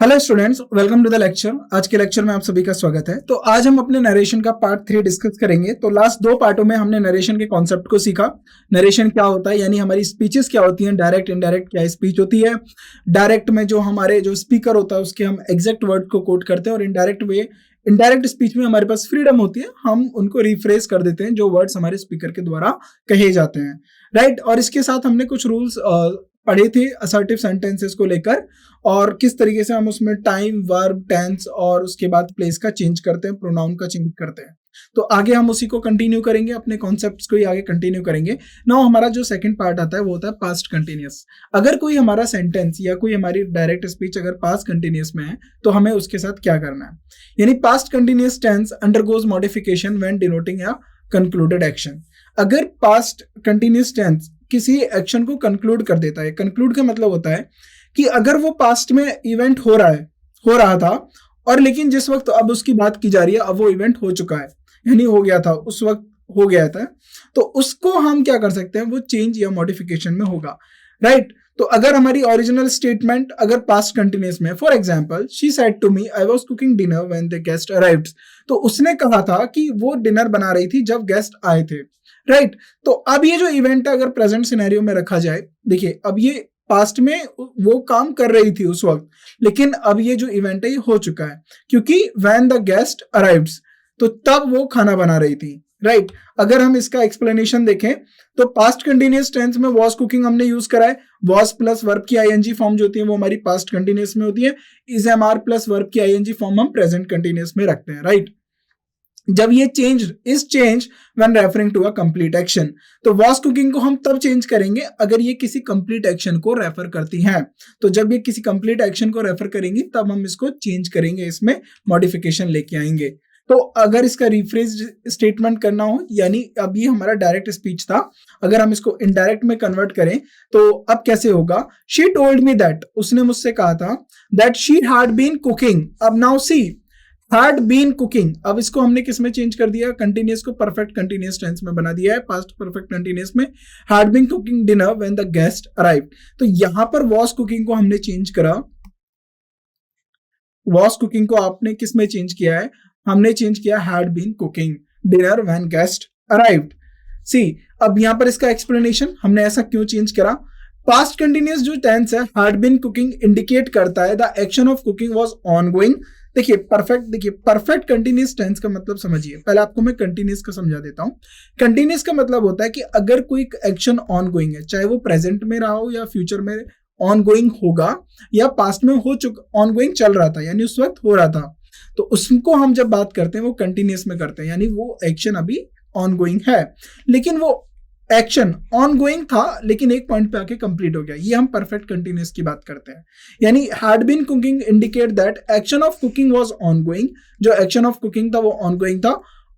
Hello students, welcome to the lecture. आज के lecture में आप सभी का स्वागत है। तो आज हम अपने नरेशन का पार्ट 3 डिस्कस करेंगे। तो लास्ट दो पार्टों में हमने नरेशन के कॉन्सेप्ट को सीखा। नरेशन क्या होता है, यानी हमारी स्पीचेस क्या होती हैं, डायरेक्ट इनडायरेक्ट क्या स्पीच होती है। डायरेक्ट में जो हमारे जो स्पीकर होता है उसके हम एग्जैक्ट वर्ड को कोट करते हैं, और इनडायरेक्ट स्पीच में हमारे पास फ्रीडम होती है, हम उनको रिफ्रेश कर देते हैं जो वर्ड्स हमारे स्पीकर के द्वारा कहे जाते हैं, राइट। और इसके साथ हमने कुछ रूल्स पढ़े थे असर्टिव सेंटेंसेस को लेकर, और किस तरीके से हम उसमें टाइम, वर्ब, टेंस और उसके बाद प्लेस का चेंज करते हैं, प्रोनाउन का चेंज करते हैं। तो आगे हम उसी को कंटिन्यू करेंगे, अपने कॉन्सेप्ट्स को ही आगे कंटिन्यू करेंगे। नाउ हमारा जो सेकंड पार्ट आता है वो होता है पास्ट कंटिन्यूअस। अगर कोई हमारा सेंटेंस या कोई हमारी डायरेक्ट स्पीच अगर पास्ट कंटिन्यूअस में है तो हमें उसके साथ क्या करना है, यानी past continuous tense undergoes modification when denoting a concluded action. अगर पास्ट कंटिन्यूअस टेंस किसी एक्शन को कंक्लूड कर देता है, कंक्लूड का मतलब होता है कि अगर वो पास्ट में इवेंट हो रहा था और लेकिन जिस वक्त अब उसकी बात की जा रही है अब वो इवेंट हो चुका है, यानी हो गया था, उस वक्त हो गया था, तो उसको हम क्या कर सकते हैं, वो चेंज या मॉडिफिकेशन में होगा, राइट। तो अगर हमारी ओरिजिनल स्टेटमेंट अगर पास्ट कंटिन्यूअस में, for example, she said to me I was cooking dinner when the guest arrived, तो उसने कहा था कि वो डिनर बना रही थी जब गेस्ट आए थे, राइट। तो अब ये जो इवेंट है अगर प्रेजेंट सिनेरियो में रखा जाए, देखिए अब ये पास्ट में वो काम कर रही थी उस वक्त, लेकिन अब ये जो इवेंट है ये हो चुका है, क्योंकि व्हेन द गेस्ट अराइव्ड, तो तब वो खाना बना रही थी, राइट। अगर हम इसका एक्सप्लेनेशन देखें तो पास्ट कंटिन्यूअस टेंस में वॉज कुकिंग हमने यूज करा है, वॉज प्लस वर्ब की आईएनजी फॉर्म जो होती है वो हमारी पास्ट कंटिन्यूअस में होती है, is am are plus verb की आईएनजी फॉर्म हम प्रेजेंट कंटिन्यूअस में रखते हैं, राइट। जब ये change when referring to a complete action, तो वॉज कुकिंग को हम तब चेंज करेंगे अगर ये किसी कंप्लीट एक्शन को रेफर करती हैं। तो जब ये किसी कंप्लीट एक्शन को रेफर करेंगी तब हम इसको चेंज करेंगे, इसमें मॉडिफिकेशन लेके आएंगे। तो अगर इसका रिफ्रेज स्टेटमेंट करना हो, यानी अब ये हमारा डायरेक्ट स्पीच था, अगर हम इसको इनडायरेक्ट में कन्वर्ट करें तो अब कैसे होगा, शी टोल्ड मी दैट, उसने मुझसे कहा था, that she had been cooking, अब now she had been cooking, अब इसको हमने किस में चेंज कर दिया, कंटिन्यूअस को परफेक्ट कंटिन्यूअस टेंस में बना दिया है, पास्ट परफेक्ट कंटिन्यूअस में, had been cooking dinner when the guest arrived. तो यहां पर वॉज कुकिंग को हमने चेंज करा, वॉज कुकिंग को आपने किस में चेंज किया है, हमने चेंज किया had been cooking dinner when guest arrived. See, अब यहां पर इसका एक्सप्लेनेशन, हमने ऐसा क्यों चेंज करा, पास्ट कंटिन्यूअस जो टेंस है हैड बीन कुकिंग इंडिकेट करता है the action of cooking was ongoing. देखिए परफेक्ट कंटिन्यूअस टेंस का मतलब समझिए, पहले आपको मैं कंटिन्यूअस का समझा देता हूं। कंटिन्यूअस का मतलब होता है कि अगर कोई एक्शन ऑनगोइंग है, चाहे वो प्रेजेंट में रहा हो या फ्यूचर में ऑनगोइंग होगा, या पास्ट में हो चुका, ऑनगोइंग चल रहा था यानी उस वक्त हो रहा था, तो उसको हम जब बात करते हैं वो कंटिन्यूअस में करते हैं, यानी वो एक्शन अभी ऑनगोइंग है, लेकिन वो एक्शन ऑनगोइंग था लेकिन एक पॉइंट पे आके कंप्लीट हो गया, ये हम परफेक्ट कंटिन्यूअस की बात करते हैं। यानी had been cooking indicate that action of cooking was ongoing, जो एक्शन ऑफ कुकिंग था वो ऑनगोइंग था,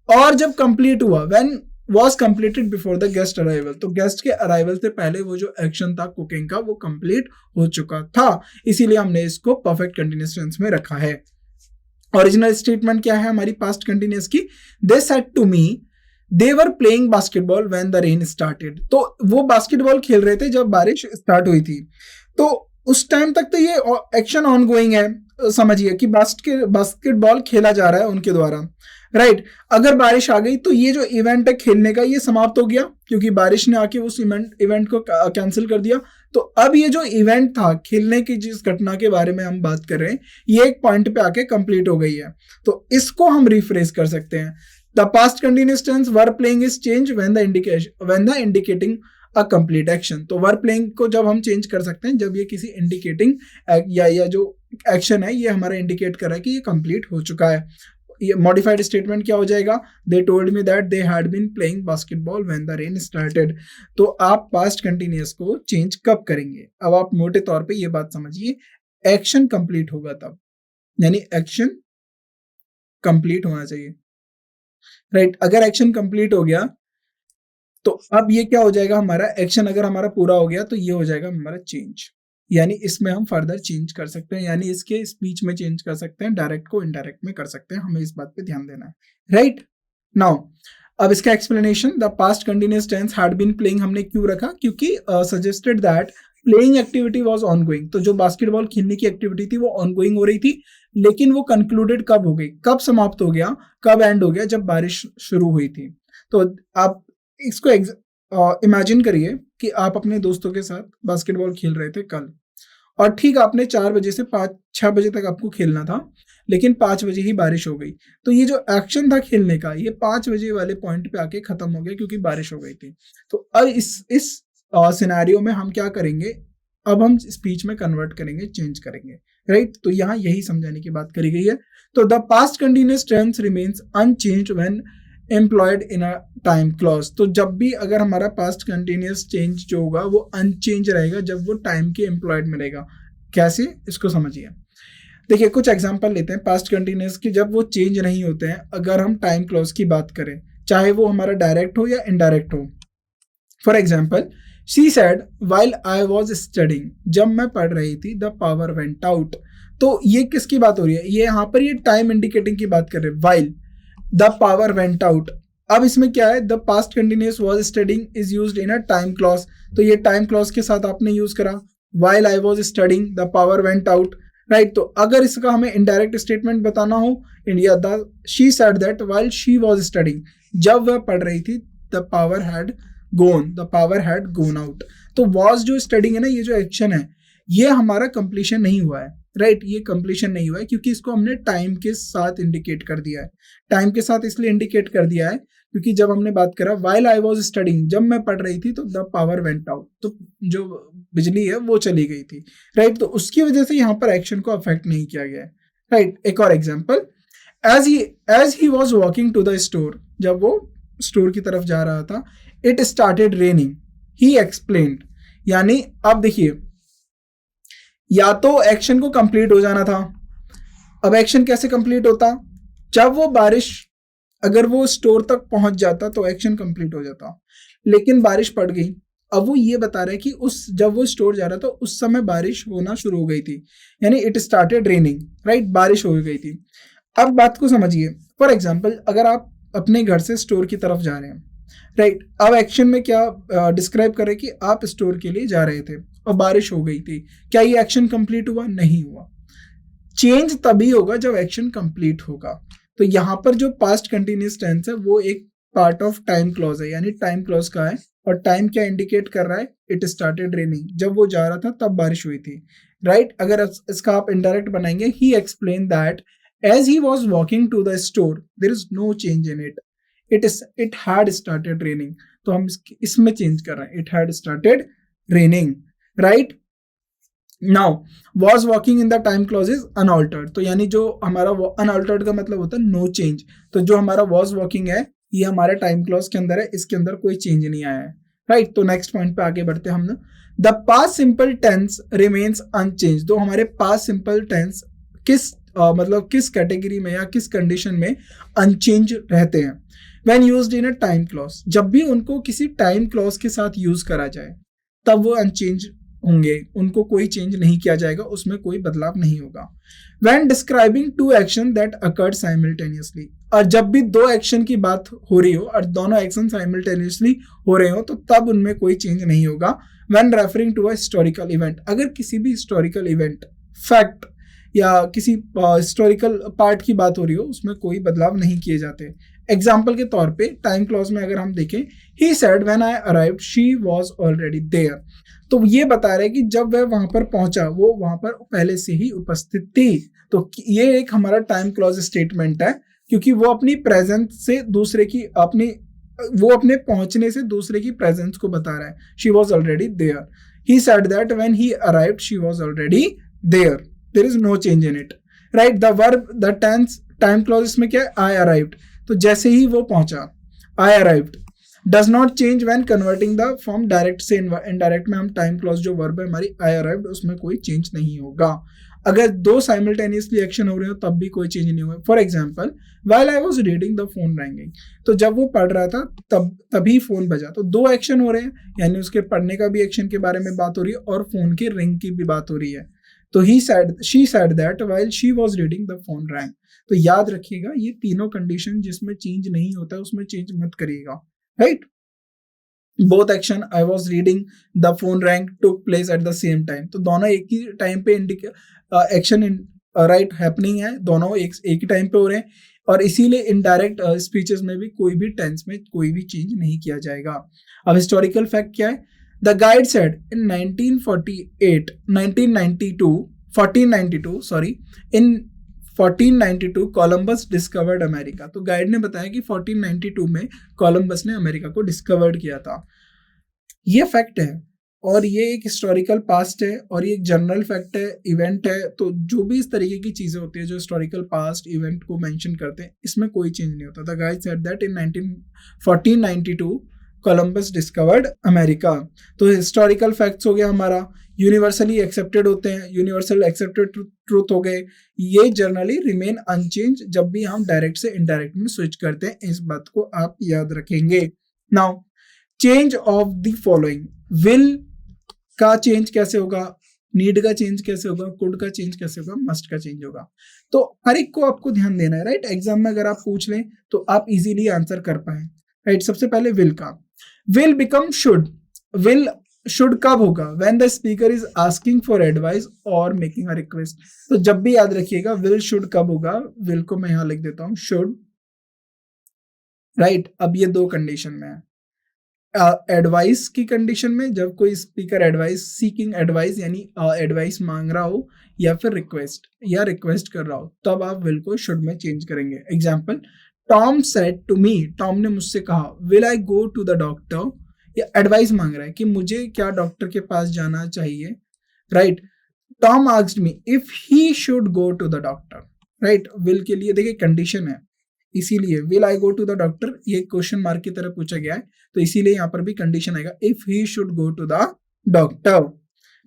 और जब कंप्लीट हुआ, when was completed before the guest arrival, तो गेस्ट के अराइवल से पहले वो जो एक्शन था कुकिंग का वो कंप्लीट हो चुका था, इसीलिए हमने इसको परफेक्ट कंटिन्यूअस टेंस में रखा है। ओरिजिनल स्टेटमेंट क्या है हमारी पास्ट कंटिन्यूअस की, they said to me they were playing basketball when the rain started, तो वो बास्केटबॉल खेल रहे थे जब बारिश स्टार्ट हुई थी, तो उस टाइम तक तो ये एक्शन ऑनगोइंग है, समझिए कि बास्केटबॉल खेला जा रहा है उनके द्वारा, राइट। अगर बारिश आ गई तो ये जो इवेंट है खेलने का ये समाप्त हो गया, क्योंकि बारिश ने आके उस इवेंट को कैंसिल कर दिया। तो अब ये जो इवेंट था खेलने की, जिस घटना के बारे में हम बात कर रहे हैं, ये एक पॉइंट पे आके कंप्लीट हो गई है, तो इसको हम रिफ्रेश कर सकते हैं। The past continuous tense verb playing is changed when the indicating a complete action, तो verb playing को जब हम चेंज कर सकते हैं जब ये किसी इंडिकेटिंग या जो एक्शन है ये हमारा इंडिकेट कर रहा है कि ये कंप्लीट हो चुका है। ये मॉडिफाइड स्टेटमेंट क्या हो जाएगा, they told me that they had been playing basketball when the rain started. तो आप पास्ट कंटिन्यूअस को चेंज कब करेंगे, अब आप मोटे तौर पे ये बात समझिए, एक्शन कंप्लीट होगा तब, यानी एक्शन कंप्लीट होना चाहिए, राइट। अगर एक्शन कंप्लीट हो गया तो अब ये क्या हो जाएगा, हमारा एक्शन अगर हमारा पूरा हो गया तो ये हो जाएगा हमारा चेंज, यानी इसमें हम फर्दर चेंज कर सकते हैं, यानी इसके स्पीच में चेंज कर सकते हैं, डायरेक्ट को इनडायरेक्ट में कर सकते हैं, हमें इस बात पे ध्यान देना है, राइट। नाउ अब इसका explanation, the past continuous tense had been playing हमने क्यों रखा, क्योंकि suggested that playing activity was ongoing, तो जो बास्केटबॉल खेलने की एक्टिविटी थी वो ऑनगोइंग हो रही थी, लेकिन वो कंक्लूडेड कब हो गई, कब समाप्त हो गया, कब एंड हो गया, जब बारिश शुरू हुई थी। तो आप इसको इमेजिन करिए कि आप अपने दोस्तों के साथ बास्केटबॉल खेल रहे थे कल, और ठीक आपने 4 बजे से 5-6 बजे तक आपको खेलना था, लेकिन 5 बजे ही बारिश हो गई। तो ये जो एक्शन था खेलने का, ये 5 बजे वाले पॉइंट पे आके खत्म हो गया क्योंकि बारिश हो गई थी। तो अब इस सिनेरियो में हम क्या करेंगे, अब हम स्पीच में कन्वर्ट करेंगे, चेंज करेंगे, राइट। तो यहाँ यही समझाने की बात करी गई है। तो the past continuous tense remains unchanged when employed in a time clause. तो जब भी अगर हमारा पास्ट कंटिन्यूअस चेंज जो होगा वो अनचेंज रहेगा जब वो टाइम के एम्प्लॉयड में रहेगा। कैसे, इसको समझिए। देखिए कुछ एग्जांपल लेते हैं पास्ट कंटिन्यूअस की जब वो चेंज नहीं होते हैं, अगर हम टाइम क्लॉज की बात करें, चाहे वो हमारा डायरेक्ट हो या इनडायरेक्ट हो। For example, she said while I was studying, जब मैं पढ़ रही थी द पावर वेंट आउट। तो ये किसकी बात हो रही है, ये यहाँ पर ये टाइम इंडिकेटिंग की बात कर रहे हैं, while the power went out. अब इसमें क्या है, the past continuous was studying is used in a time clause, तो ये टाइम क्लॉज के साथ आपने यूज करा, while I was studying the power went out, right. तो अगर इसका हमें इनडायरेक्ट स्टेटमेंट बताना हो, India the she said that while she was studying, जब वह पढ़ रही थी the power had gone out. तो वॉज जो स्टडिंग है ना, ये जो एक्शन है ये हमारा कंप्लीशन नहीं हुआ है, राइट। ये कंप्लीशन नहीं हुआ है क्योंकि इसको हमने टाइम के साथ इंडिकेट कर दिया है। टाइम के साथ इसलिए इंडिकेट कर दिया है क्योंकि जब हमने बात करा व्हाइल आई वाज स्टडिंग, जब मैं पढ़ रही थी तो द पावर वेंट आउट, तो जो बिजली है वो चली गई थी, राइट। तो उसकी वजह से यहाँ पर एक्शन को अफेक्ट नहीं किया गया है, राइट। एक और example, as he was walking to the store, जब वो स्टोर की तरफ जा रहा था, it started raining he explained. यानी अब देखिए, या तो एक्शन को कंप्लीट हो जाना था। अब एक्शन कैसे कंप्लीट होता, जब वो बारिश, अगर वो स्टोर तक पहुंच जाता तो एक्शन कंप्लीट हो जाता, लेकिन बारिश पड़ गई। अब वो ये बता रहे हैं कि जब वो स्टोर जा रहा था उस समय बारिश होना शुरू हो गई थी, यानी इट स्टार्टेड रेनिंग, राइट, बारिश हो गई थी। अब बात को समझिए। फॉर एग्जाम्पल, अगर आप अपने घर से स्टोर की तरफ जा रहे हैं, राइट, अब एक्शन में क्या डिस्क्राइब कर रहे हैं कि आप स्टोर के लिए जा रहे थे और बारिश हो गई थी, क्या ये एक्शन कंप्लीट हुआ, नहीं हुआ। चेंज तभी होगा जब एक्शन कंप्लीट होगा। तो यहाँ पर जो पास्ट कंटिन्यूअस टेंस है वो एक पार्ट ऑफ टाइम क्लॉज है, यानी टाइम क्लॉज का है, और टाइम क्या इंडिकेट कर रहा है, इट स्टार्टेड रेनिंग, जब वो जा रहा था तब बारिश हुई थी, राइट। अगर इसका आप इनडायरेक्ट बनाएंगे, he explain that as he was walking to the store there is no change in it had started raining, तो हम इसमें चेंज कर रहे हैं, it had started raining, right. Now was walking in the time clause is unaltered, तो यानी जो हमारा अनऑल्टर्ड का मतलब होता है नो चेंज, तो जो हमारा वॉज वॉकिंग है ये हमारे टाइम क्लॉज के अंदर है, इसके अंदर कोई चेंज नहीं आया है, राइट। तो नेक्स्ट पॉइंट पे आगे बढ़ते हैं हम। The past simple tense remains unchanged, तो हमारे पास्ट सिंपल टेंस मतलब किस कैटेगरी में या किस कंडीशन में अनचेंज रहते हैं, when used in a time clause, जब भी उनको किसी टाइम क्लॉज के साथ यूज करा जाए तब वो अनचेंज होंगे, उनको कोई चेंज नहीं किया जाएगा, उसमें कोई बदलाव नहीं होगा। When describing two action that occurred simultaneously, और जब भी दो एक्शन की बात हो रही हो और दोनों एक्शन साइमल्टेनियसली हो रहे हो तो तब उनमें कोई चेंज नहीं होगा। When referring to a historical event, अगर किसी भी हिस्टोरिकल इवेंट, फैक्ट या किसी हिस्टोरिकल पार्ट की बात हो रही हो उसमें कोई बदलाव नहीं किए जाते। एग्जाम्पल के तौर पे टाइम क्लॉज में अगर हम देखें, he said when I arrived she was already there, तो ये बता रहे कि जब वह वहां पर पहुंचा वो वहां पर पहले से ही उपस्थित थी। तो ये एक हमारा टाइम क्लॉज स्टेटमेंट है, क्योंकि वो अपनी प्रेजेंस से दूसरे की वो अपने पहुंचने से दूसरे की प्रेजेंस को बता रहा है। She was already there, he said that when he arrived she was already there, there is no change in it, right. The verb, the tense, time clause इसमें क्या है, आई अराइव्ड, तो जैसे ही वो पहुंचा, आई arrived, does not change when converting the form direct से indirect में हम टाइम क्लॉज जो वर्ब है हमारी आई अराइव्ड उसमें कोई चेंज नहीं होगा। अगर दो साइमल्टेनियसली एक्शन हो रहे हो तब भी कोई चेंज नहीं होगा। For example, while I was reading the phone ringing, तो जब वो पढ़ रहा था तभी फोन बजा, तो दो एक्शन हो रहे हैं, यानी उसके पढ़ने का भी एक्शन के बारे में बात हो रही है और फोन की रिंग की भी बात हो रही है। तो she said that while she was reading the phone wrong. तो याद रखिएगा ये तीनों कंडीशन जिसमें चेंज नहीं होता है उसमें चेंज मत करिएगा, right. Both action I was reading the phone rank took place at the same time. तो दोनों एक ही टाइम पे एक्शन राइट हैपनिंग है, दोनों एक ही टाइम पे हो रहे हैं, और इसीलिए इनडायरेक्ट स्पीचेस में भी कोई भी टेंस में कोई भी चेंज नहीं किया जाएगा। अब हिस्टोरिकल फैक्ट क्या है? The guide said in 1492 sorry, in 1492 Columbus discovered America. तो गाइड ने बताया कि 1492 में कोलंबस ने अमेरिका को डिस्कवर्ड किया था। ये फैक्ट है, और ये एक हिस्टोरिकल पास्ट है, और ये एक जनरल फैक्ट है, इवेंट है। तो जो भी इस तरीके की चीजें होती है जो हिस्टोरिकल पास्ट इवेंट को मेंशन करते हैं, इसमें कोई चेंज नहीं होता। The guide said that in 1492 Columbus discovered America. तो हिस्टोरिकल फैक्ट्स हो गया हमारा, यूनिवर्सली एक्सेप्टेड होते हैं, यूनिवर्सल एक्सेप्टेड ट्रूथ हो गए, ये जनरली रिमेन अनचेंज जब भी हम डायरेक्ट से इनडायरेक्ट में स्विच करते हैं। इस बात को आप याद रखेंगे। Now change of the following, will का चेंज कैसे होगा, नीड का चेंज कैसे होगा, कुड का चेंज कैसे होगा, मस्ट का चेंज होगा। तो हर एक को आपको ध्यान देना है, राइट। एग्जाम में अगर आप पूछ लें तो आप इजीली आंसर कर पाए, राइट। सबसे पहले विल का, will become should. Will should कब होगा? When the speaker is asking for advice और मेकिंग अ रिक्वेस्ट। तो जब भी याद रखिएगा विल शुड कब होगा, विल को मैं यहां लिख देता हूं शुड, राइट। अब ये दो कंडीशन में है, एडवाइस की कंडीशन में, जब कोई स्पीकर एडवाइस सीकिंग एडवाइस यानी एडवाइस मांग रहा हो, या फिर रिक्वेस्ट कर रहा हो, तब आप विल को शुड में चेंज करेंगे। Example, Tom said to me, Tom ने मुझसे कहा, will I go to the doctor. ये एडवाइस मांग रहा है कि मुझे क्या डॉक्टर के पास जाना चाहिए, right. Tom asked me if he should go to the doctor, right. Will के लिए देखिए कंडीशन है, इसीलिए will I go to the doctor ये क्वेश्चन मार्क की तरह पूछा गया है, तो इसीलिए यहाँ पर भी कंडीशन आएगा if he should go to the doctor.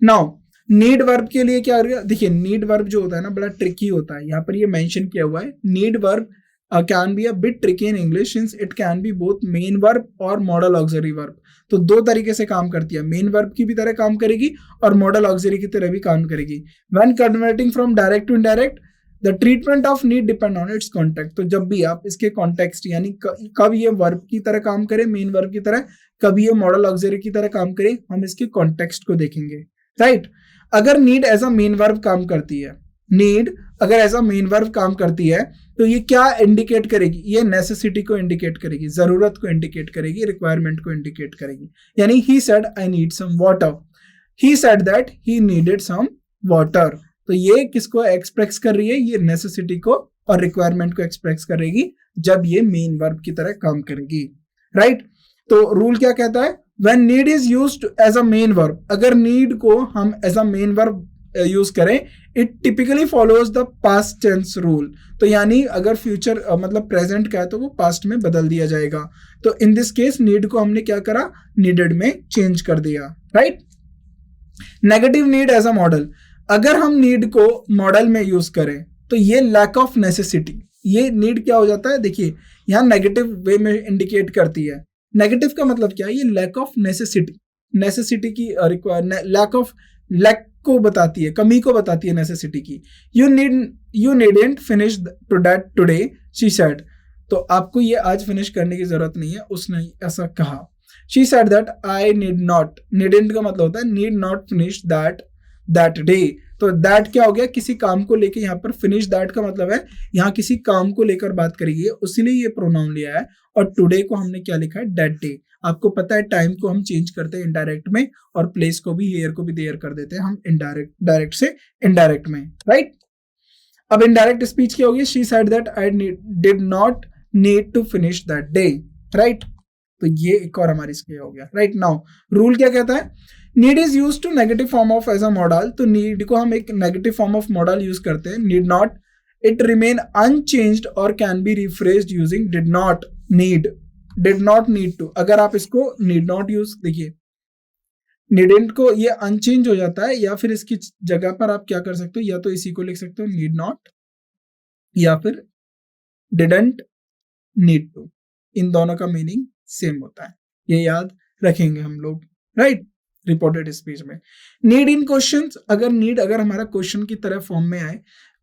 Now need verb के लिए क्या होगा? देखिए नीड वर्ब जो होता है ना, बड़ा ट्रिकी होता है। यहाँ पर ये मेंशन किया हुआ है, need verb can be a bit tricky in English since it can be both men verb और मॉडल ऑक्सिलरी वर्ब। तो दो तरीके से काम करती है, मेन वर्ब की भी तरह काम करेगी और मॉडल ऑक्सिलरी की तरह भी काम करेगी। When converting from direct to indirect, the treatment of need depend on its context. तो जब भी आप इसके कॉन्टेक्स्ट यानी कब ये वर्ब की तरह काम करे, मेन वर्ब की तरह, कब ये मॉडल ऑक्सिलरी की तरह काम करे, हम इसके कॉन्टेक्स्ट को देखेंगे, राइट। अगर need as a main verb काम करती है, नीड अगर एज अ मेन वर्ब काम करती है, तो ये क्या इंडिकेट करेगी? ये नेसेसिटी को इंडिकेट करेगी, जरूरत को इंडिकेट करेगी, रिक्वायरमेंट को इंडिकेट करेगी। यानी he said I need some water, he said that he needed some water. तो ये किसको एक्सप्रेस कर रही है? ये नेसेसिटी को और रिक्वायरमेंट को एक्सप्रेस करेगी जब ये मेन वर्ब की तरह काम करेगी, राइट। तो रूल क्या कहता है? When need is used as a main verb, अगर नीड को हम as a main verb use करें, it typically follows the past tense rule. तो यानी अगर फ्यूचर मतलब प्रेजेंट का है तो वो पास्ट में बदल दिया जाएगा। तो इन दिस केस नीड को हमने क्या करा? नीडेड में चेंज कर दिया, right. Negative need as a modal, अगर हम नीड को मॉडल में यूज करें तो ये लैक ऑफ नेसेसिटी, ये नीड क्या हो जाता है? देखिए यहां नेगेटिव वे में इंडिकेट करती है। नेगेटिव का मतलब क्या है? ये लैक ऑफ नेसेसिटी, नेसेसिटी की लैक को बताती है, कमी को बताती है नेसेसिटी की। You needn't finish today she said, तो आपको ये आज फिनिश करने की जरूरत नहीं है, उसने ऐसा कहा। She said that I need not, needn't का मतलब होता है need not finish that day. तो दैट क्या हो गया? किसी काम को लेके, यहाँ पर फिनिश दैट का मतलब है यहाँ किसी काम को लेकर बात करेगी, उसीलिए ये प्रोनाउन लिया है। और टुडे को हमने क्या लिखा है? That day. आपको पता है टाइम को हम चेंज करते हैं इनडायरेक्ट में, और प्लेस को भी, हेयर को भी देयर कर देते हैं हम डायरेक्ट से इनडायरेक्ट में, राइट। अब इनडायरेक्ट स्पीच क्या होगी? She said that I did not need to finish that day, right. तो ये एक और हमारी इसके हो गया, राइट। नाउ रूल क्या कहता है? Need is use to negative form of as a modal. तो नीड को हम एक negative form of modal use करते हैं। Need not, it remain unchanged और can be rephrased using did not, did not need to. अगर आप इसको नीड नॉट यूज, देखिए नीडेंट को ये अनचेंज हो जाता है, या फिर इसकी जगह पर आप क्या कर सकते हो? या तो इसी को लिख सकते हो नीड नॉट, या फिर डिडंट नीड टू। इन दोनों का मीनिंग सेम होता है, ये याद रखेंगे हम लोग, राइट। रिपोर्टेड स्पीच में नीड इन क्वेश्चंस, अगर नीड अगर हमारा क्वेश्चन की तरह फॉर्म में आए,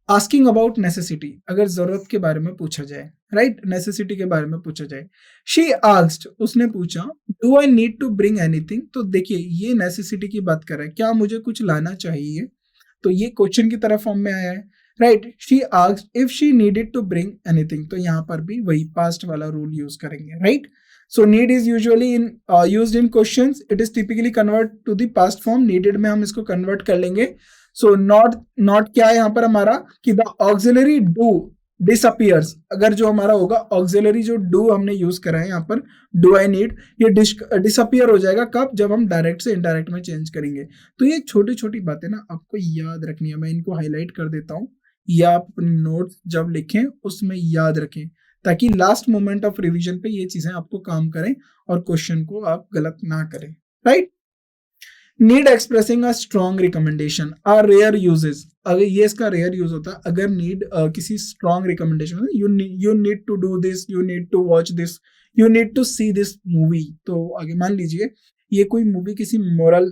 आस्किंग अबाउट नेसेसिटी, अगर जरूरत के बारे में पूछा जाए, राइट, नेसेसिटी के बारे में पूछा जाए। शी आस्क्ड, उसने पूछा, do I need to bring anything, तो देखिए ये नेसेसिटी की बात कर रहा है, क्या मुझे कुछ लाना चाहिए, तो ये क्वेश्चन की तरह फॉर्म में आया है, right. She asked if she needed to bring anything, तो यहाँ पर भी वही पास्ट वाला रूल यूज करेंगे, right. So need is usually in used in questions, it is typically convert to the past form, needed में हम इसको कन्वर्ट कर लेंगे। सो नॉट क्या है यहाँ पर हमारा कि द ऑक्सिलरी डू डिसअपियर्स, अगर जो हमारा होगा ऑक्सिलरी जो डू हमने यूज करा है यहाँ पर, डू आई नीड, ये डिसअपियर हो जाएगा कब, जब हम डायरेक्ट से इनडायरेक्ट में चेंज करेंगे। तो ये छोटी छोटी बातें ना आपको याद रखनी है, मैं इनको हाईलाइट कर देता हूँ, या आप अपने नोट्स जब लिखें उसमें याद रखें, ताकि लास्ट मोमेंट ऑफ रिवीजन पे ये चीजें आपको काम करें और क्वेश्चन को आप गलत ना करें, right. Need expressing a strong recommendation are rare usages, अगर ये इसका रेयर यूज होता है, अगर नीड किसी strong recommendation, you need to do this, you need to watch this, you need to see this movie, तो आगे मान लीजिए ये कोई मूवी किसी मोरल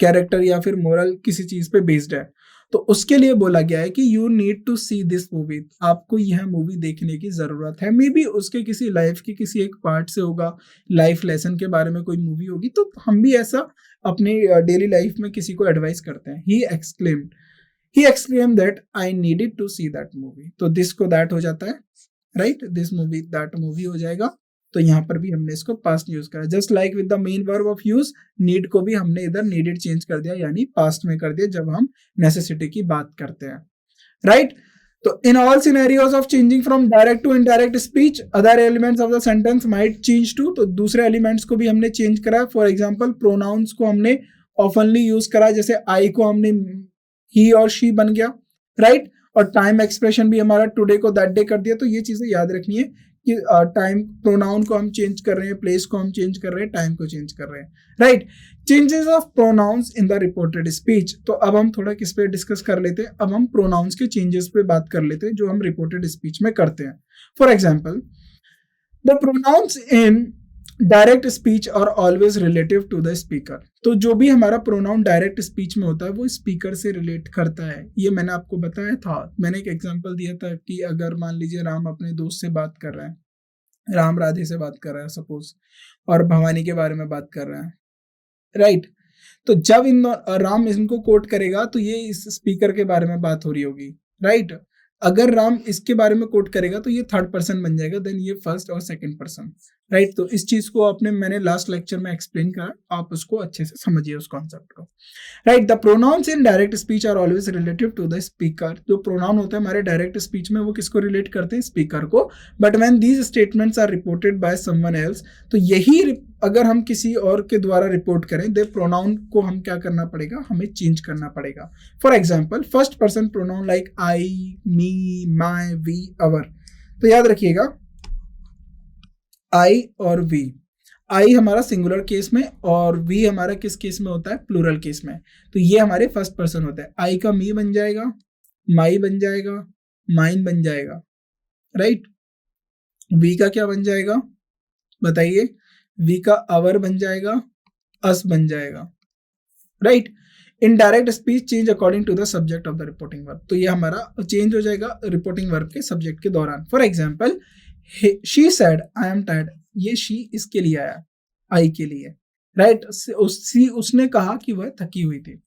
कैरेक्टर या फिर मोरल किसी चीज पे बेस्ड है, तो उसके लिए बोला गया है कि you need to see this movie, आपको यह मूवी देखने की जरूरत है। मे बी उसके किसी लाइफ के किसी एक पार्ट से होगा, लाइफ लेसन के बारे में कोई मूवी होगी, तो हम भी ऐसा अपनी डेली लाइफ में किसी को एडवाइस करते हैं। He exclaimed that I needed to see that movie, तो दिस को दैट हो जाता है, right, this movie that movie हो जाएगा। तो यहाँ पर भी हमने इसको पास्ट यूज करा, just like with the main verb of use, need को भी हमने इधर नीडेड चेंज कर दिया, यानी पास्ट में कर दिया जब हम नेसेसिटी की बात करते हैं, राइट। तो in all scenarios of changing from direct to indirect speech, other elements of the sentence might change too, तो दूसरे एलिमेंट्स को भी हमने चेंज करा। फॉर एग्जांपल प्रोनाउंस को हमने ऑफनली यूज करा, जैसे आई को हमने ही और शी बन गया, राइट। और टाइम एक्सप्रेशन भी हमारा टुडे को दैट डे कर दिया। तो ये चीजें याद रखनी है कि टाइम प्रोनाउन को हम चेंज कर रहे हैं, प्लेस को हम चेंज कर रहे हैं, टाइम को चेंज कर रहे हैं, right. Changes of pronouns in the reported speech, तो अब हम थोड़ा किस पे डिस्कस कर लेते हैं, अब हम प्रोनाउंस के चेंजेस पे बात कर लेते हैं जो हम रिपोर्टेड स्पीच में करते हैं। For example, the pronouns in direct speech are always relative to the speaker, तो जो भी हमारा प्रोनाउन डायरेक्ट स्पीच में होता है वो स्पीकर से रिलेट करता है। ये मैंने आपको बताया था, मैंने एक एग्जांपल दिया था कि अगर मान लीजिए राम अपने दोस्त से बात कर रहे हैं, राम राधे से बात कर रहा है सपोज, और भवानी के बारे में बात कर रहा है, राइट। तो जब राम इनको कोट करेगा तो ये इस स्पीकर के बारे में बात हो रही होगी, राइट। अगर राम इसके बारे में कोट करेगा तो ये थर्ड पर्सन बन जाएगा, देन ये फर्स्ट और सेकंड पर्सन, राइट। तो इस चीज को मैंने लास्ट लेक्चर में एक्सप्लेन करा, आप उसको अच्छे से समझिए उस कॉन्सेप्ट को, right. The pronouns in direct speech are always relative to the speaker, जो प्रोनाउन होता है हमारे डायरेक्ट स्पीच में वो किसको रिलेट करते हैं, स्पीकर को। But when these statements are reported by someone else, तो यही अगर हम किसी और के द्वारा रिपोर्ट करें, दे प्रोनाउन को हम क्या करना पड़ेगा, हमें चेंज करना पड़ेगा। For example, first person pronoun like I, me, my, we, our, तो याद रखिएगा आई और वी, आई हमारा सिंगुलर केस में और वी हमारा किस केस में होता है, प्लूरल केस में। तो ये हमारे फर्स्ट पर्सन होता है, आई का मी बन जाएगा, माई बन जाएगा, माइन बन जाएगा, राइट। वी का क्या बन जाएगा बताइए, वी का अवर बन जाएगा, अस बन जाएगा, right. Indirect speech change according to the subject of the reporting verb, तो ये हमारा चेंज हो जाएगा रिपोर्टिंग वर्ब के सब्जेक्ट के दौरान। For example, she said I am tired, ये शी इसके लिए आया, आई के लिए, राइट। उसने कहा कि वह थकी हुई थी,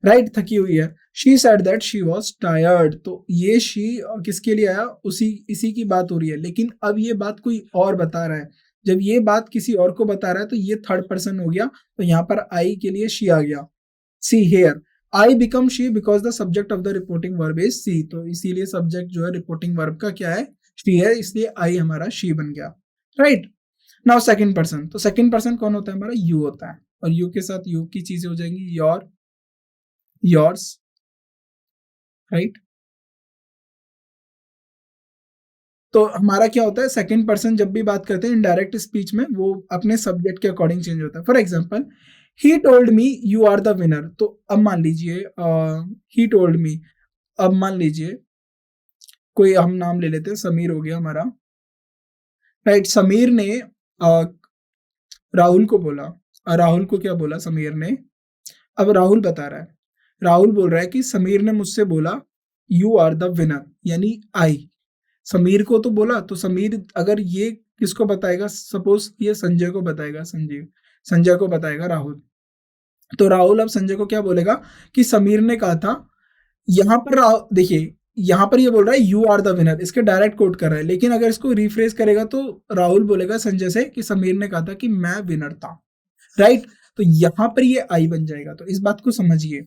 राइट, थकी हुई है। She said that she was tired, तो ये शी किसके लिए आया, इसी की बात हो रही है, लेकिन अब ये बात कोई और बता रहा है। जब ये बात किसी और को बता रहा है तो ये थर्ड पर्सन हो गया, तो यहाँ पर आई के लिए शी आ गया। See here I become she because the subject of the reporting verb is she, तो इसीलिए सब्जेक्ट जो है रिपोर्टिंग वर्ब का क्या है, शी है, इसलिए आई हमारा शी बन गया, राइट। नाउ सेकंड पर्सन, तो सेकंड पर्सन कौन होता है, हमारा यू होता है, और यू के साथ यू की चीजें हो जाएंगी, योर, योर्स, राइट। तो हमारा क्या होता है, सेकंड पर्सन जब भी बात करते हैं इनडायरेक्ट स्पीच में, वो अपने सब्जेक्ट के अकॉर्डिंग चेंज होता है। For example, he told me you are the winner, तो अब मान लीजिए ही टोल्ड मी, अब मान लीजिए कोई हम नाम ले लेते हैं, समीर हो गया हमारा, राइट। समीर ने राहुल को बोला, राहुल को क्या बोला समीर ने, अब राहुल बता रहा है, राहुल बोल रहा है कि समीर ने मुझसे बोला यू आर द विनर, यानी आई। समीर को तो बोला, तो समीर अगर ये किसको बताएगा, सपोज ये संजय को बताएगा, संजय को बताएगा राहुल, तो राहुल अब संजय को क्या बोलेगा कि समीर ने कहा था, यहाँ पर देखिए यहाँ पर ये बोल रहा है यू आर द विनर, इसके डायरेक्ट कोट कर रहा है, लेकिन अगर इसको रिफ्रेश करेगा तो राहुल बोलेगा संजय से कि समीर ने कहा था कि मैं विनर था, राइट। तो यहाँ पर ये आई बन जाएगा। तो इस बात को समझिए,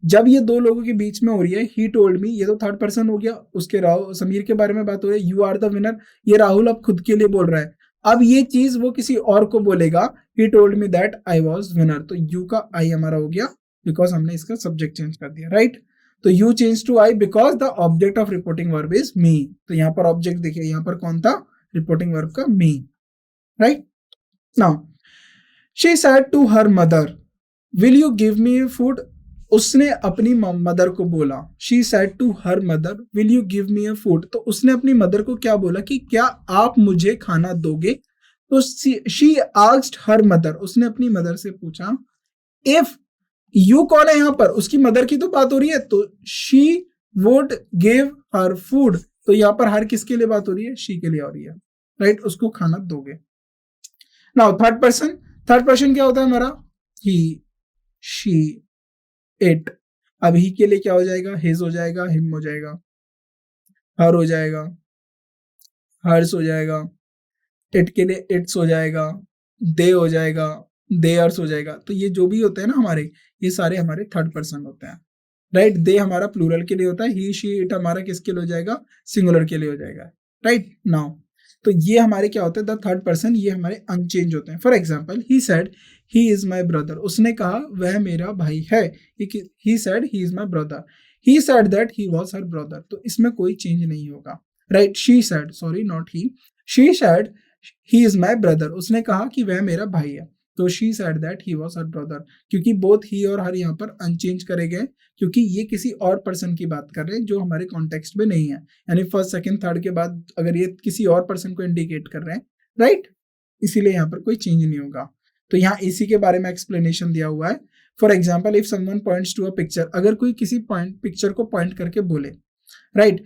जब ये दो लोगों के बीच में हो रही है ही टोल्ड मी, ये तो थर्ड पर्सन हो गया, उसके समीर के बारे में बात हो रही है, यू आर द विनर, ये राहुल अब खुद के लिए बोल रहा है। अब ये चीज वो किसी और को बोलेगा, ही told me that I was winner, तो यू का आई हमारा हो गया बिकॉज हमने इसका सब्जेक्ट चेंज कर दिया, राइट। तो you change to I because the object of reporting verb is me. तो यहाँ पर ऑब्जेक्ट देखिए, यहाँ पर कौन था, रिपोर्टिंग वर्ब का me, right. Now she said to her mother will you give me food, उसने अपनी मदर को बोला, she said to her mother will you give me a food, तो उसने अपनी मदर को क्या बोला कि क्या आप मुझे खाना दोगे। तो शी आस्क्ड हर मदर, उसने अपनी मदर से पूछा, इफ यू कौन है यहाँ पर, उसकी मदर की तो बात हो रही है, तो she would give her food, तो यहाँ पर हर किसके लिए बात हो रही है, शी के लिए हो रही है, राइट, उसको खाना दोगे। नाउ थर्ड पर्सन क्या होता है हमारा, ही, शी, इट। अब ही के लिए क्या हो जाएगा, हिज हो जाएगा, हिम हो जाएगा, हर हो जाएगा, हर्स हो जाएगा, इट के लिए इट्स हो जाएगा, दे हो जाएगा, देयर्स हो जाएगा। तो ये जो भी होते हैं ना हमारे, ये सारे हमारे थर्ड पर्सन होते हैं, राइट। दे हमारा प्लूरल के लिए होता है, ही, शी, इट हमारा किसके लिए हो जाएगा, सिंगुलर के लिए हो जाएगा, राइट। नाउ तो ये हमारे क्या होते हैं, द थर्ड पर्सन, ये हमारे अनचेंज होते हैं। For example, he said he is my brother, उसने कहा वह मेरा भाई है, he said he is my brother, he said that he was her brother, तो इसमें कोई चेंज नहीं होगा, right. She said, sorry not he, she said he is my brother, उसने कहा कि वह मेरा भाई है, तो she said that he was her brother, क्योंकि बोथ ही और हर यहाँ पर अनचेंज करे गए, क्योंकि ये किसी और पर्सन की बात कर रहे हैं जो हमारे कॉन्टेक्स्ट में नहीं है, यानी फर्स्ट सेकंड थर्ड के बाद अगर ये किसी और पर्सन को इंडिकेट कर रहे हैं, राइट, इसीलिए यहाँ पर कोई चेंज नहीं होगा। तो यहाँ इसी के बारे में एक्सप्लेनेशन दिया हुआ है। For example, if someone points to a picture, अगर कोई किसी पिक्चर को पॉइंट करके बोले, right,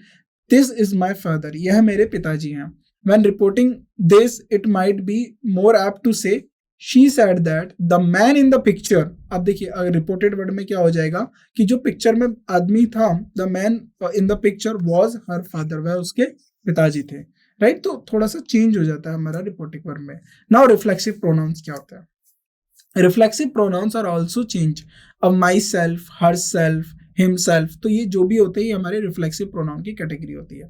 this is my father, यह मेरे पिताजी हैं, when reporting this it might be more apt to say she said that the man in the picture, अब देखिए अगर रिपोर्टेड वर्ड में क्या हो जाएगा कि जो पिक्चर में आदमी था, the man in the picture was her father, वह उसके पिताजी थे, राइट। तो थोड़ा सा चेंज हो जाता है हमारा रिपोर्टिंग वर्ड में। नाउ रिफ्लेक्सिव प्रोनाउंस क्या होता है, reflexive pronouns are also change, अब myself, herself, himself, तो ये जो भी होते हैं ये हमारे रिफ्लेक्सिव प्रोनाउन की कैटेगरी होती है।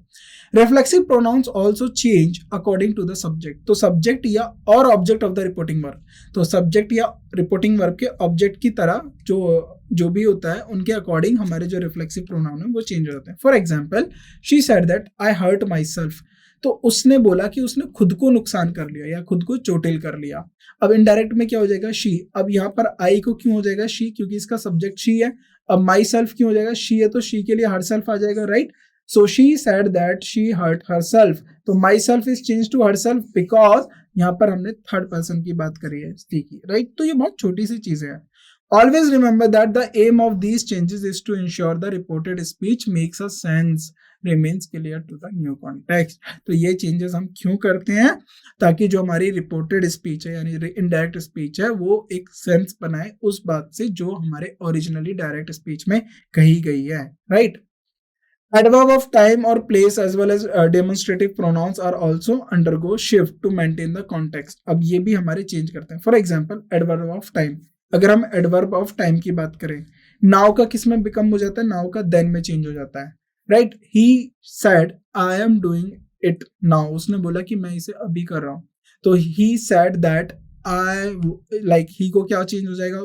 Reflexive pronouns also change according to the subject, तो सब्जेक्ट या और object of the reporting verb, तो सब्जेक्ट या रिपोर्टिंग वर्ब के ऑब्जेक्ट की तरह जो भी होता है उनके अकॉर्डिंग हमारे जो रिफ्लेक्सिव प्रोनाउन है वो चेंज हो जाते हैं। For example, she said that I hurt myself, तो उसने बोला कि उसने खुद को नुकसान कर लिया या खुद को चोटिल कर लिया। अब इनडायरेक्ट में क्या हो जाएगा, शी, अब यहाँ पर आई को क्यों हो जाएगा शी, क्योंकि इसका सब्जेक्ट शी है। अब माई सेल्फ क्यों हो जाएगा, शी है तो शी के लिए हर सेल्फ आ जाएगा, right. So she said that she hurt herself, तो myself is change to herself because यहाँ पर हमने थर्ड पर्सन की बात करी है स्त्री की, राइट। तो ये बहुत छोटी सी चीजें हैं। Always remember that the aim of these changes is to ensure the reported speech makes a sense, remains clear to the new context. तो ये changes हम क्यों करते हैं, ताकि जो हमारी reported speech है यानी indirect speech है वो एक sense बनाए उस बात से जो हमारे originally direct speech में कही गई है, right? Adverb of time or place as well as demonstrative pronouns are also undergo shift to maintain the context. अब ये भी हमारे change करते हैं। For example, adverb of time, अगर हम एडवर्ब ऑफ टाइम की बात करें, नाउ का किस में बिकम हो जाता है, नाउ का देन में चेंज हो जाता है, right. He said I am doing it now, उसने बोला कि मैं इसे अभी कर रहा हूं, तो ही said that I, like he को क्या चेंज हो जाएगा,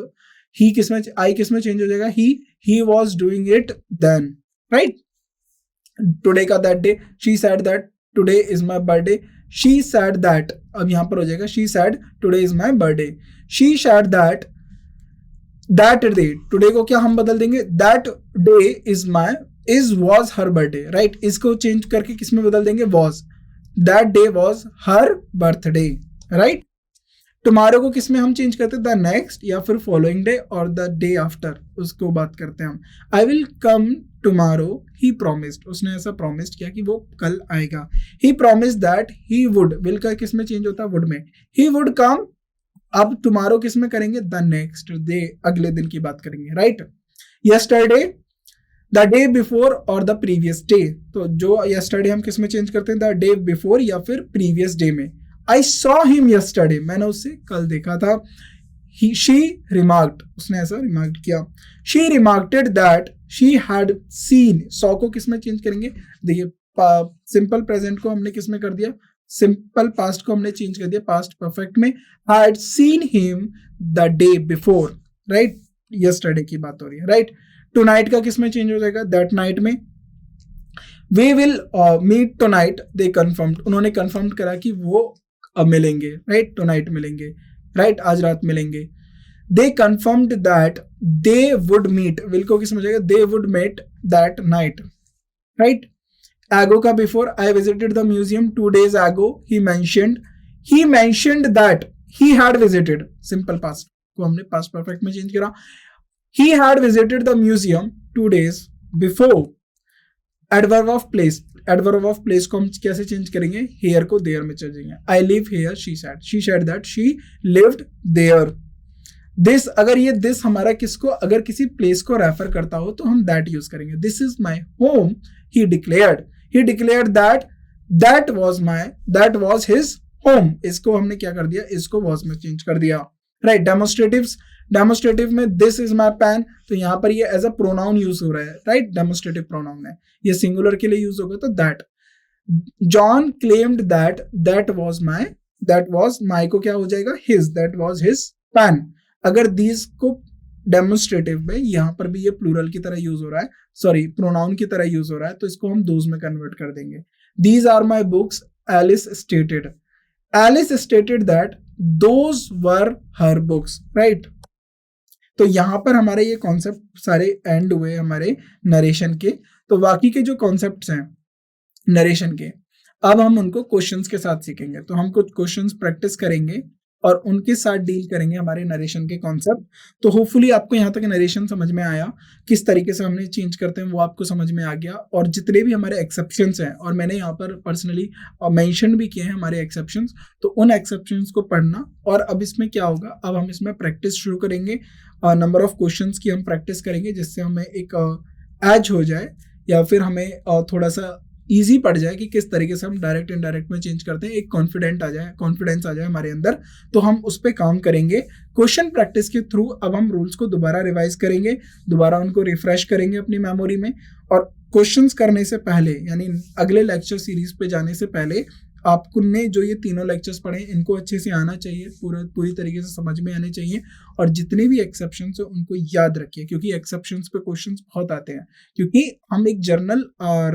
ही किस में, आई किस में चेंज हो जाएगा, he was doing it then, right. Today का that day, she said that today is my birthday, she said that, अब यहां पर हो जाएगा she said today is my birthday, she said that that day, today को क्या हम बदल देंगे, that day is was her birthday, right. इसको चेंज करके किस में बदल देंगे, was, that day was her birthday, right. Tomorrow को किस में हम चेंज करते हैं, द नेक्स्ट या फिर फॉलोइंग डे और द डे आफ्टर, उसको बात करते हैं हम। I will come tomorrow, he promised, उसने ऐसा प्रोमिस्ड किया कि वो कल आएगा। He promised that he would, will का किस में चेंज होता है, वुड में। ही वुड कम, अब टुमारो किस में करेंगे, द नेक्स्ट डे, अगले दिन की बात करेंगे, right. Yesterday, the day before और द प्रीवियस डे, तो जो यस्टरडे हम किस में चेंज करते हैं, द डे बिफोर या फिर प्रीवियस डे में। आई सॉ हिम यस्टरडे, मैंने उससे कल देखा था। शी रिमार्क्ड, उसने ऐसा रिमार्क किया। She remarked that she had seen, saw को किस में चेंज करेंगे, देखिए सिंपल प्रेजेंट को हमने किस में कर दिया, सिंपल पास्ट को हमने चेंज कर दिया पास्ट परफेक्ट में। Had seen him the day before, right, yesterday की बात हो रही है, राइट। टू नाइट का किस में चेंज हो जाएगा, दैट नाइट में। We will meet tonight, they confirmed, उन्होंने कन्फर्म करा कि वो मिलेंगे, राइट, टू नाइट मिलेंगे, राइट, आज रात मिलेंगे। They confirmed that they would meet, will को किस में जाएगा, they would meet that night, right. Ago का before, I visited the museum 2 days ago, he mentioned that he had visited, simple past को हमने पास्ट परफेक्ट में change करा। he had visited the museum 2 days before। Adverb of place, adverb of place को हम कैसे change करेंगे, here को there में चेंजेंगे। I live here, she said that she lived there. This, अगर ये दिस हमारा किसको, अगर किसी प्लेस को रेफर करता हो तो हम दैट यूज करेंगे। This is my home, he declared that was his home, इसको हमने क्या कर दिया, इसको वॉज में चेंज कर दिया, राइट। डेमोस्ट्रेटिव में दिस इज माई पेन, तो यहाँ पर ये एज अ प्रोनाउन यूज हो रहा है, राइट, डेमोस्ट्रेटिव प्रोनाउन है, ये सिंगुलर के लिए यूज होगा तो that. John claimed that was my को क्या हो जाएगा, his, that was his pen. अगर दीज को डेमोस्ट्रेटिव में यहाँ पर भी ये प्लूरल की तरह यूज हो रहा है, सॉरी प्रोनाउन की तरह यूज हो रहा है, तो इसको हम दोज में कन्वर्ट कर देंगे। These are my books, Alice stated that those were her books, right. तो यहां पर हमारे ये कॉन्सेप्ट सारे एंड हुए हमारे नरेशन के। तो बाकी के जो कॉन्सेप्ट्स हैं नरेशन के, अब हम उनको क्वेश्चंस के साथ सीखेंगे। तो हम कुछ क्वेश्चंस प्रैक्टिस करेंगे और उनके साथ डील करेंगे हमारे नरेशन के कॉन्सेप्ट। तो होपफुली आपको यहाँ तक नरेशन समझ में आया, किस तरीके से हमने चेंज करते हैं वो आपको समझ में आ गया। और जितने भी हमारे एक्सेप्शंस हैं, और मैंने यहाँ पर पर्सनली मेंशन भी किए हैं हमारे एक्सेप्शंस, तो उन एक्सेप्शंस को पढ़ना। और अब इसमें क्या होगा, अब हम इसमें प्रैक्टिस शुरू करेंगे, नंबर ऑफ क्वेश्चंस की हम प्रैक्टिस करेंगे, जिससे हमें एक एज हो जाए या फिर हमें थोड़ा सा ईजी पड़ जाए कि किस तरीके से हम डायरेक्ट इनडायरेक्ट में चेंज करते हैं, एक कॉन्फिडेंस आ जाए हमारे अंदर। तो हम उस पर काम करेंगे क्वेश्चन प्रैक्टिस के थ्रू। अब हम रूल्स को दोबारा रिवाइज करेंगे, दोबारा उनको रिफ्रेश करेंगे अपनी मेमोरी में। और क्वेश्चंस करने से पहले, यानी अगले लेक्चर सीरीज पे जाने से पहले, आपने जो ये तीनों लेक्चर्स पढ़े इनको अच्छे से आना चाहिए, पूरी तरीके से समझ में आने चाहिए। और जितने भी एक्सेप्शंस है उनको याद रखिए, क्योंकि एक्सेप्शंस पे क्वेश्चंस बहुत आते हैं। क्योंकि हम एक जर्नल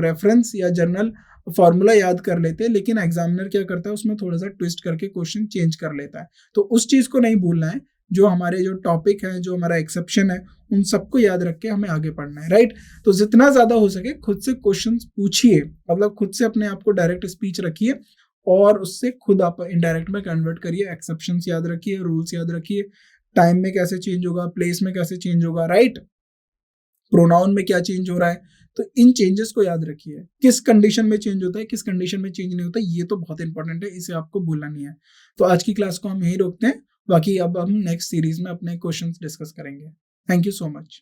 रेफरेंस या जर्नल फॉर्मूला याद कर लेते हैं, लेकिन एग्जामिनर क्या करता है, उसमें थोड़ा सा ट्विस्ट करके क्वेश्चन चेंज कर लेता है। तो उस चीज को नहीं भूलना है। जो हमारे जो टॉपिक है, जो हमारा एक्सेप्शन है, उन सबको याद रख के हमें आगे पढ़ना है, राइट। तो जितना ज्यादा हो सके खुद से क्वेश्चंस पूछिए, मतलब खुद से अपने आप को डायरेक्ट स्पीच रखिए और उससे खुद आप इनडायरेक्ट में कन्वर्ट करिए। एक्सेप्शंस याद रखिए, रूल्स याद रखिए, टाइम में कैसे चेंज होगा, प्लेस में कैसे चेंज होगा, राइट, प्रोनाउन में क्या चेंज हो रहा है। तो इन चेंजेस को याद रखिए, किस कंडीशन में चेंज होता है, किस कंडीशन में चेंज नहीं होता, ये तो बहुत इंपॉर्टेंट है, इसे आपको भूलना नहीं है। तो आज की क्लास को हम यहीं रोकते हैं, बाकी अब हम नेक्स्ट सीरीज में अपने क्वेश्चंस डिस्कस करेंगे। Thank you so much.